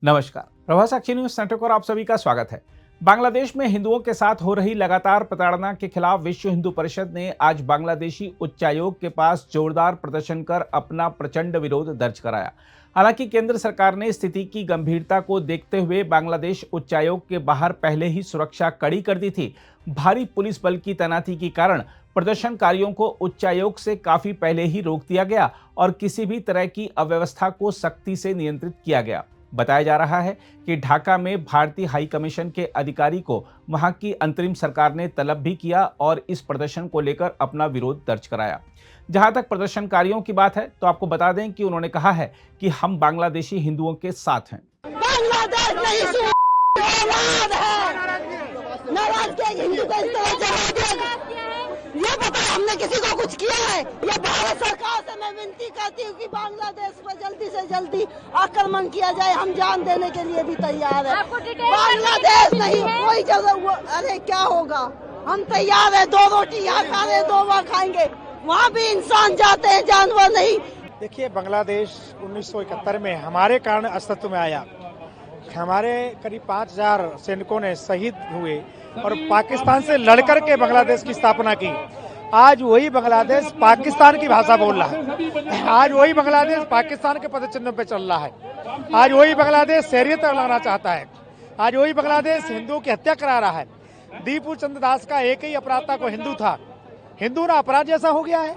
नमस्कार, प्रभा साक्षी news network और आप सभी का स्वागत है। बांग्लादेश में हिंदुओं के साथ हो रही लगातार प्रताड़ना के खिलाफ विश्व हिंदू परिषद ने आज बांग्लादेशी उच्चायोग के पास जोरदार प्रदर्शन कर अपना प्रचंड विरोध दर्ज कराया। हालांकि केंद्र सरकार ने स्थिति की गंभीरता को देखते हुए बांग्लादेश उच्चायोग के बाहर पहले ही सुरक्षा कड़ी कर दी थी। भारी पुलिस बल की तैनाती के कारण प्रदर्शनकारियों को उच्चायोग से काफी पहले ही रोक दिया गया और किसी भी तरह की अव्यवस्था को सख्ती से नियंत्रित किया गया। बताया जा रहा है कि ढाका में भारतीय हाई कमीशन के अधिकारी को वहां की अंतरिम सरकार ने तलब भी किया और इस प्रदर्शन को लेकर अपना विरोध दर्ज कराया। जहां तक प्रदर्शनकारियों की बात है तो आपको बता दें कि उन्होंने कहा है कि हम बांग्लादेशी हिंदुओं के साथ हैं। बांग्लादेश नहीं ये पता हमने किसी को कुछ किया है। ये भारत सरकार से मैं विनती करती हूँ कि बांग्लादेश पर जल्दी से जल्दी आक्रमण किया जाए। हम जान देने के लिए भी तैयार है। बांग्लादेश नहीं कोई जगह। अरे क्या होगा, हम तैयार है। 2 रोटी यहाँ खा रहे, 2 वहाँ खाएंगे। वहाँ भी इंसान जाते हैं, जानवर नहीं। देखिए, बांग्लादेश 1971 में हमारे कारण अस्तित्व में आया। हमारे करीब 5000 सैनिकों ने शहीद हुए और पाकिस्तान से लड़कर के बांग्लादेश की स्थापना की। आज वही बांग्लादेश पाकिस्तान की भाषा बोल रहा है। आज वही बांग्लादेश पाकिस्तान के पदचिन्हों पे चल रहा है। आज वही बांग्लादेश शरीयत लाना चाहता है। आज वही बांग्लादेश हिंदुओं की हत्या करा रहा है। दीपू चंद्र दास का एक ही अपराध था, को हिंदू था। हिंदू ना अपराध जैसा हो गया है।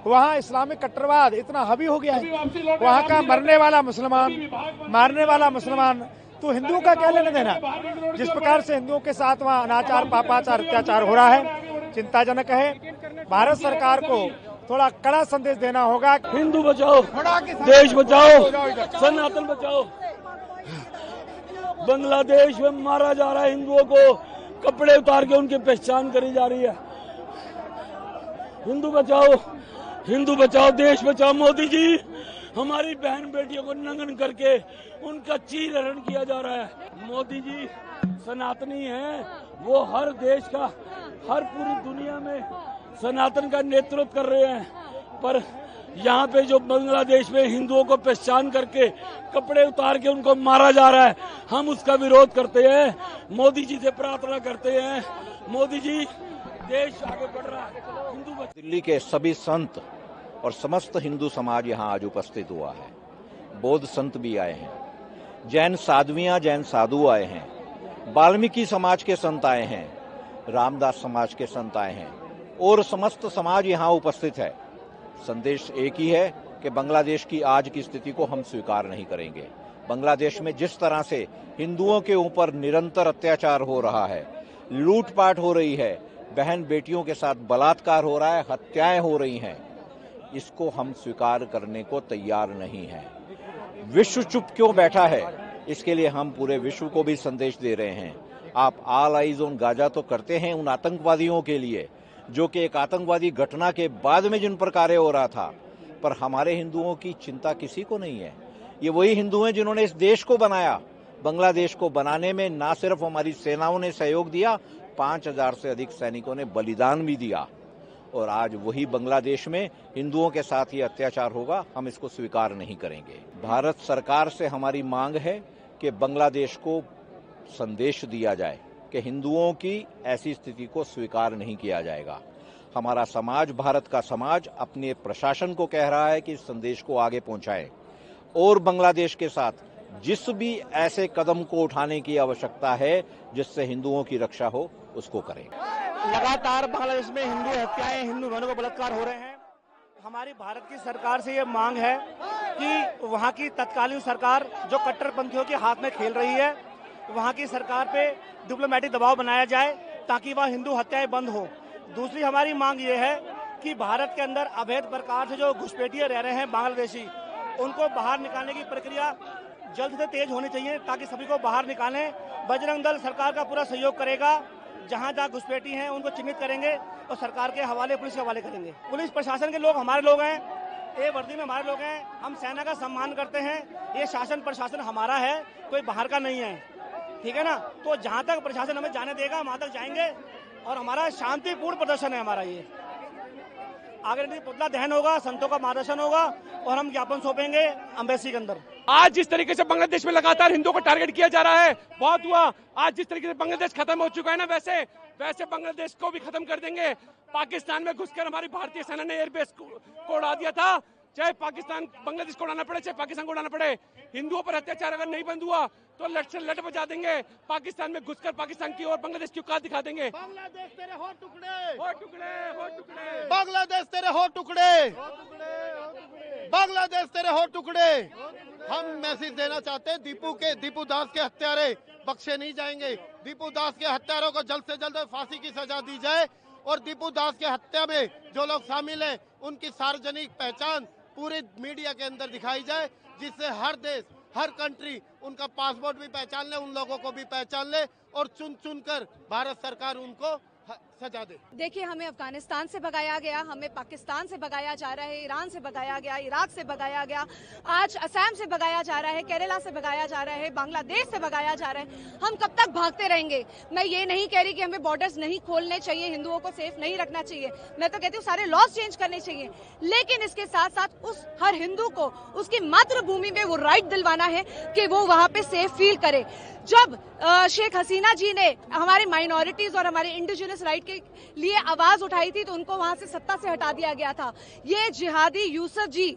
वहाँ इस्लामिक कट्टरवाद इतना हावी हो गया है। वहाँ का मरने वाला मुसलमान, मारने वाला मुसलमान, तो हिंदुओं का क्या लेना देना। जिस प्रकार से हिंदुओं के साथ वहाँ अनाचार, पापाचार, अत्याचार हो रहा है, चिंताजनक है। भारत सरकार को थोड़ा कड़ा संदेश देना होगा। हिंदू बचाओ, देश बचाओ, सनातन बचाओ। बांग्लादेश में मारा जा रहा है हिंदुओं को, कपड़े उतार के उनकी पहचान करी जा रही है। हिंदू बचाओ, देश बचाओ। मोदी जी, हमारी बहन बेटियों को नंगन करके उनका चीर हरण किया जा रहा है। मोदी जी सनातनी हैं, वो हर देश का, हर पूरी दुनिया में सनातन का नेतृत्व कर रहे हैं। पर यहाँ पे जो बांग्लादेश में हिंदुओं को पहचान करके कपड़े उतार के उनको मारा जा रहा है, हम उसका विरोध करते हैं। मोदी जी से प्रार्थना करते हैं, मोदी जी, देश आगे बढ़ रहा है। हिंदू दिल्ली के सभी संत और समस्त हिंदू समाज यहाँ आज उपस्थित हुआ है। बौद्ध संत भी आए हैं, जैन साध्वियां, जैन साधु आए हैं, वाल्मीकि समाज के संत आए हैं, रामदास समाज के संत आए हैं और समस्त समाज यहाँ उपस्थित है। संदेश एक ही है कि बांग्लादेश की आज की स्थिति को हम स्वीकार नहीं करेंगे। बांग्लादेश में जिस तरह से हिंदुओं के ऊपर निरंतर अत्याचार हो रहा है, लूटपाट हो रही है, बहन बेटियों के साथ बलात्कार हो रहा है, हत्याएं हो रही हैं, इसको हम स्वीकार करने को तैयार नहीं हैं। विश्व चुप क्यों बैठा है, इसके लिए हम पूरे विश्व को भी संदेश दे रहे हैं। आप ऑल आइज ऑन गाजा तो करते हैं उन आतंकवादियों के लिए जो कि एक आतंकवादी घटना के बाद में जिन पर कार्य हो रहा था, पर हमारे हिंदुओं की चिंता किसी को नहीं है। ये वही हिंदू हैं जिन्होंने इस देश को बनाया। बांग्लादेश को बनाने में ना सिर्फ हमारी सेनाओं ने सहयोग दिया, 5000 से अधिक सैनिकों ने बलिदान भी दिया और आज वही बांग्लादेश में हिंदुओं के साथ ये अत्याचार होगा, हम इसको स्वीकार नहीं करेंगे। भारत सरकार से हमारी मांग है कि बांग्लादेश को संदेश दिया जाए कि हिंदुओं की ऐसी स्थिति को स्वीकार नहीं किया जाएगा। हमारा समाज, भारत का समाज अपने प्रशासन को कह रहा है कि इस संदेश को आगे पहुंचाएं और बांग्लादेश के साथ जिस भी ऐसे कदम को उठाने की आवश्यकता है जिससे हिंदुओं की रक्षा हो, उसको करें। लगातार बांग्लादेश में हिंदू हत्याएं, हिंदू बहनों को बलात्कार हो रहे हैं। हमारी भारत की सरकार से ये मांग है कि वहाँ की तत्कालीन सरकार जो कट्टरपंथियों के हाथ में खेल रही है, वहाँ की सरकार पे डिप्लोमेटिक दबाव बनाया जाए ताकि वह हिंदू हत्याएं बंद हो। दूसरी हमारी मांग ये है कि भारत के अंदर अवैध प्रकार से जो घुसपैठिए रह रहे हैं बांग्लादेशी, उनको बाहर निकालने की प्रक्रिया जल्द से तेज होनी चाहिए ताकि सभी को बाहर निकालें। बजरंग दल सरकार का पूरा सहयोग करेगा। जहां जहां घुसपैठी हैं उनको चिन्हित करेंगे और सरकार के हवाले, पुलिस के हवाले करेंगे। पुलिस प्रशासन के लोग हमारे लोग हैं, ये वर्दी में हमारे लोग हैं। हम सेना का सम्मान करते हैं। ये शासन प्रशासन हमारा है, कोई बाहर का नहीं है, ठीक है ना। तो जहां तक प्रशासन हमें जाने देगा वहां तक जाएंगे और हमारा शांतिपूर्ण प्रदर्शन है हमारा ये। आगे पुतला दहन होगा, संतों का मार्गदर्शन होगा और हम ज्ञापन सौंपेंगे एम्बेसी के अंदर। आज जिस तरीके से बांग्लादेश में लगातार हिंदुओं को टारगेट किया जा रहा है, बहुत हुआ। आज जिस तरीके से बांग्लादेश खत्म हो चुका है ना, वैसे बांग्लादेश को भी खत्म कर देंगे। पाकिस्तान में घुसकर हमारी भारतीय सेना ने एयरबेस को उड़ा दिया था। चाहे पाकिस्तान बांग्लादेश को उड़ाना पड़े, चाहे पाकिस्तान को उड़ाना पड़े, हिंदुओं पर अत्याचार अगर नहीं बंद हुआ तो लट से लट बजा देंगे। पाकिस्तान में घुसकर पाकिस्तान की और बांग्लादेश की औकात दिखा देंगे। बांग्लादेश तेरे हो टुकड़े, हो टुकड़े, हो टुकड़े। बांग्लादेश तेरे हो टुकड़े, बांग्लादेश तेरे हो टुकड़े। हम मैसेज देना चाहते हैं, दीपू दास के हत्यारे बख्शे नहीं जाएंगे। दीपू दास के हत्यारों को जल्द से जल्द फांसी की सजा दी जाए और दीपू दास के हत्या में जो लोग शामिल हैं उनकी सार्वजनिक पहचान पूरे मीडिया के अंदर दिखाई जाए, जिससे हर देश, हर कंट्री उनका पासपोर्ट भी पहचान ले, उन लोगों को भी पहचान ले और चुन कर भारत सरकार उनको सजा दे। देखिए, हमें अफगानिस्तान से भगाया गया, हमें पाकिस्तान से भगाया जा रहा है, ईरान से भगाया गया, इराक से भगाया गया, आज असम से भगाया जा रहा है, केरला से भगाया जा रहा है, बांग्लादेश से भगाया जा रहा है। हम कब तक भागते रहेंगे? मैं ये नहीं कह रही कि हमें बॉर्डर्स नहीं खोलने चाहिए, हिंदुओं को सेफ नहीं रखना चाहिए। मैं तो कहती हूँ सारे लॉज चेंज करने चाहिए, लेकिन इसके साथ साथ उस हर हिंदू को उसकी मातृभूमि में वो राइट दिलवाना है कि वो वहाँ पे सेफ फील करे। जब शेख हसीना जी ने हमारे माइनॉरिटीज और हमारे इंडिजिनस राइट के लिए आवाज उठाई थी तो उनको वहां से सत्ता से हटा दिया गया था। ये जिहादी यूसुफ जी,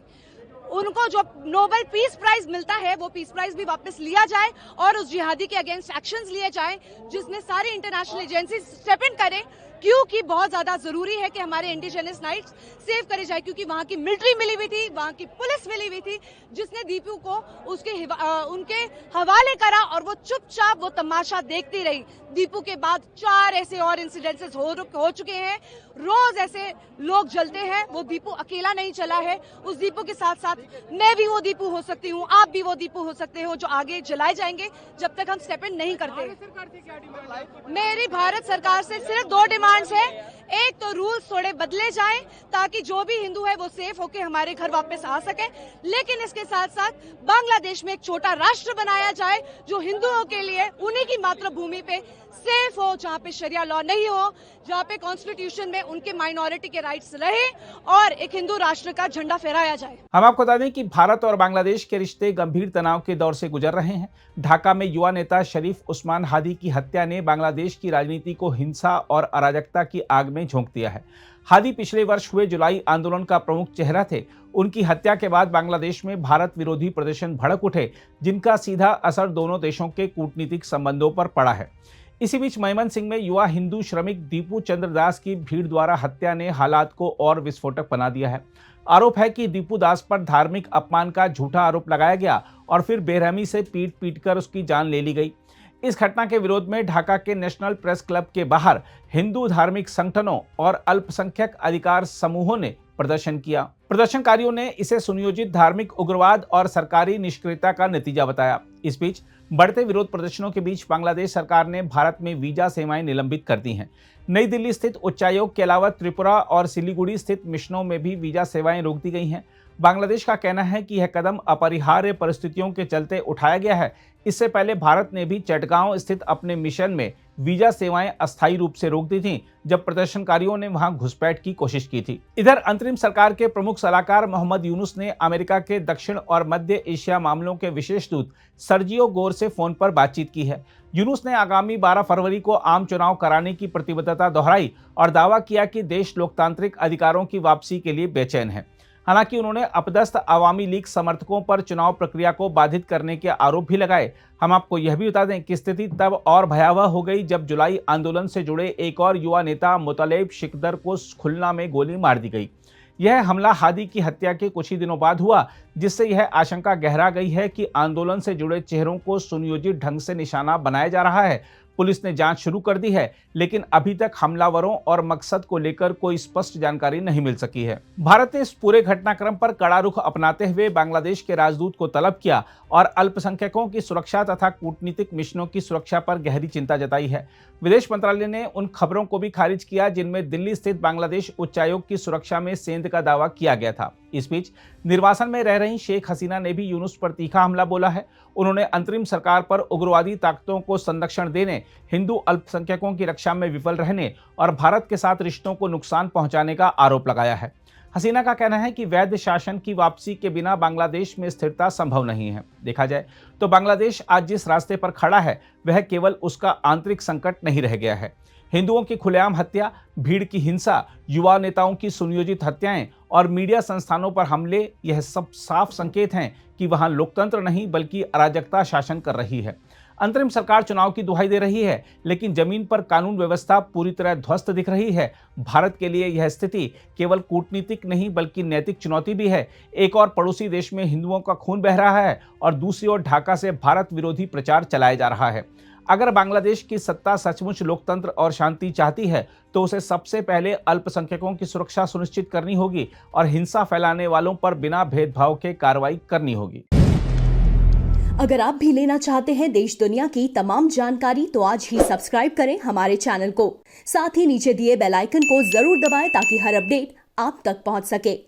उनको जो नोबेल पीस प्राइज मिलता है वो पीस प्राइज भी वापस लिया जाए और उस जिहादी के अगेंस्ट एक्शंस लिए जाए, जिसमें सारी इंटरनेशनल एजेंसी स्टेप इन करें, क्योंकि बहुत ज्यादा जरूरी है कि हमारे इंडिजिनस राइट्स सेव करे जाए। क्योंकि वहां की मिलिट्री मिली हुई थी, वहां की पुलिस मिली हुई थी, जिसने दीपू को उनके हवाले करा और वो चुपचाप वो तमाशा देखती रही। दीपू के बाद 4 ऐसे और इंसिडेंसेस हो चुके हैं, रोज ऐसे लोग जलते हैं। वो दीपू अकेला नहीं चला है, उस दीपू के साथ साथ मैं भी वो दीपू हो सकती हूँ, आप भी वो दीपू हो सकते हो, जो आगे जलाए जाएंगे जब तक हम स्टेप इन नहीं करते। मेरी भारत सरकार से सिर्फ 2 डिमांड्स है। एक तो रूल्स थोड़े बदले जाएं ताकि जो भी हिंदू है वो सेफ होके हमारे घर वापस आ सके, लेकिन इसके साथ साथ बांग्लादेश में एक छोटा राष्ट्र बनाया जाए जो हिंदुओं के लिए उन्हीं की मातृभूमि पे सेफ हो, जहाँ पे शरिया लॉ नहीं हो, जहाँ पे कॉन्स्टिट्यूशन में उनके माइनॉरिटी के राइट्स रहे और एक हिंदू राष्ट्र का झंडा फहराया जाए। हम आपको बता दें कि भारत और बांग्लादेश के रिश्ते गंभीर तनाव के दौर से गुजर रहे हैं। ढाका में युवा नेता शरीफ उस्मान हादी की हत्या ने बांग्लादेश की राजनीति को हिंसा और अराजकता की आग में झोंक दिया है। हादी पिछले वर्ष हुए जुलाई आंदोलन का प्रमुख चेहरा थे। उनकी हत्या के बाद बांग्लादेश में भारत विरोधी प्रदर्शन भड़क उठे, जिनका सीधा असर दोनों देशों के कूटनीतिक संबंधों पर पड़ा है। इसी बीच मयमनसिंह में युवा हिंदू श्रमिक दीपू चंद्र दास की भीड़ द्वारा हत्या ने हालात को और विस्फोटक बना दिया है। आरोप है कि दीपू दास पर धार्मिक अपमान का झूठा आरोप लगाया गया और फिर बेरहमी से पीट कर उसकी जान ले ली गई। इस घटना के विरोध में ढाका के नेशनल प्रेस क्लब के बाहर हिंदू धार्मिक संगठनों और अल्पसंख्यक अधिकार समूहों ने प्रदर्शन किया। प्रदर्शनकारियों ने इसे सुनियोजित धार्मिक उग्रवाद और सरकारी निष्क्रियता का नतीजा बताया। इस बीच बढ़ते विरोध प्रदर्शनों के बीच बांग्लादेश सरकार ने भारत में वीजा सेवाएं निलंबित कर दी हैं। नई दिल्ली स्थित उच्चायोग के अलावा त्रिपुरा और सिलीगुड़ी स्थित मिशनों में भी वीजा सेवाएं रोक दी गई हैं। बांग्लादेश का कहना है कि यह कदम अपरिहार्य परिस्थितियों के चलते उठाया गया है। इससे पहले भारत ने भी चटगांव स्थित अपने मिशन में वीजा सेवाएं अस्थायी रूप से रोक दी थीं, जब प्रदर्शनकारियों ने वहां घुसपैठ की कोशिश की थी। इधर अंतरिम सरकार के प्रमुख सलाहकार मोहम्मद यूनुस ने अमेरिका के दक्षिण और मध्य एशिया मामलों के विशेष दूत सर्जियो गोर से फोन पर बातचीत की है। यूनुस ने आगामी 12 फरवरी को आम चुनाव कराने की प्रतिबद्धता दोहराई और दावा किया कि देश लोकतांत्रिक अधिकारों की वापसी के लिए बेचैन है। हालांकि उन्होंने अपदस्थ अवामी लीग समर्थकों पर चुनाव प्रक्रिया को बाधित करने के आरोप भी लगाए। हम आपको यह भी बता दें कि स्थिति तब और भयावह हो गई जब जुलाई आंदोलन से जुड़े एक और युवा नेता मुतलेब शिकदर को खुलना में गोली मार दी गई। यह हमला हादी की हत्या के कुछ ही दिनों बाद हुआ, जिससे यह आशंका गहरा गई है कि आंदोलन से जुड़े चेहरों को सुनियोजित ढंग से निशाना बनाया जा रहा है। पुलिस ने जांच शुरू कर दी है, लेकिन अभी तक हमलावरों और मकसद को लेकर कोई स्पष्ट जानकारी नहीं मिल सकी है। भारत ने इस पूरे घटनाक्रम पर कड़ा रुख अपनाते हुए बांग्लादेश के राजदूत को तलब किया और अल्पसंख्यकों की सुरक्षा तथा कूटनीतिक मिशनों की सुरक्षा पर गहरी चिंता जताई है। विदेश मंत्रालय ने उन खबरों को भी खारिज किया जिनमें दिल्ली स्थित बांग्लादेश उच्चायोग की सुरक्षा में सेंध का दावा किया गया था। इस बीच निर्वासन में रह रही शेख हसीना ने भी यूनुस पर तीखा हमला बोला है। उन्होंने अंतरिम सरकार पर उग्रवादी ताकतों को संरक्षण देने, हिंदू अल्पसंख्यकों की रक्षा में विफल रहने और भारत के साथ रिश्तों को नुकसान पहुंचाने का आरोप लगाया है। हसीना का कहना है कि वैध शासन की वापसी के बिना बांग्लादेश में स्थिरता संभव नहीं है। देखा जाए तो बांग्लादेश आज जिस रास्ते पर खड़ा है वह केवल उसका आंतरिक संकट नहीं रह गया है। हिंदुओं की खुलेआम हत्या, भीड़ की हिंसा, युवा नेताओं की सुनियोजित हत्याएं और मीडिया संस्थानों पर हमले, यह सब साफ संकेत हैं कि वहां लोकतंत्र नहीं बल्कि अराजकता शासन कर रही है। अंतरिम सरकार चुनाव की दुहाई दे रही है, लेकिन जमीन पर कानून व्यवस्था पूरी तरह ध्वस्त दिख रही है। भारत के लिए यह स्थिति केवल कूटनीतिक नहीं बल्कि नैतिक चुनौती भी है। एक और पड़ोसी देश में हिंदुओं का खून बह रहा है और दूसरी ओर ढाका से भारत विरोधी प्रचार चलाया जा रहा है। अगर बांग्लादेश की सत्ता सचमुच लोकतंत्र और शांति चाहती है तो उसे सबसे पहले अल्पसंख्यकों की सुरक्षा सुनिश्चित करनी होगी और हिंसा फैलाने वालों पर बिना भेदभाव के कार्रवाई करनी होगी। अगर आप भी लेना चाहते हैं देश दुनिया की तमाम जानकारी तो आज ही सब्सक्राइब करें हमारे चैनल को। साथ ही नीचे दिए बेल आइकन को जरूर दबाएं ताकि हर अपडेट आप तक पहुंच सके।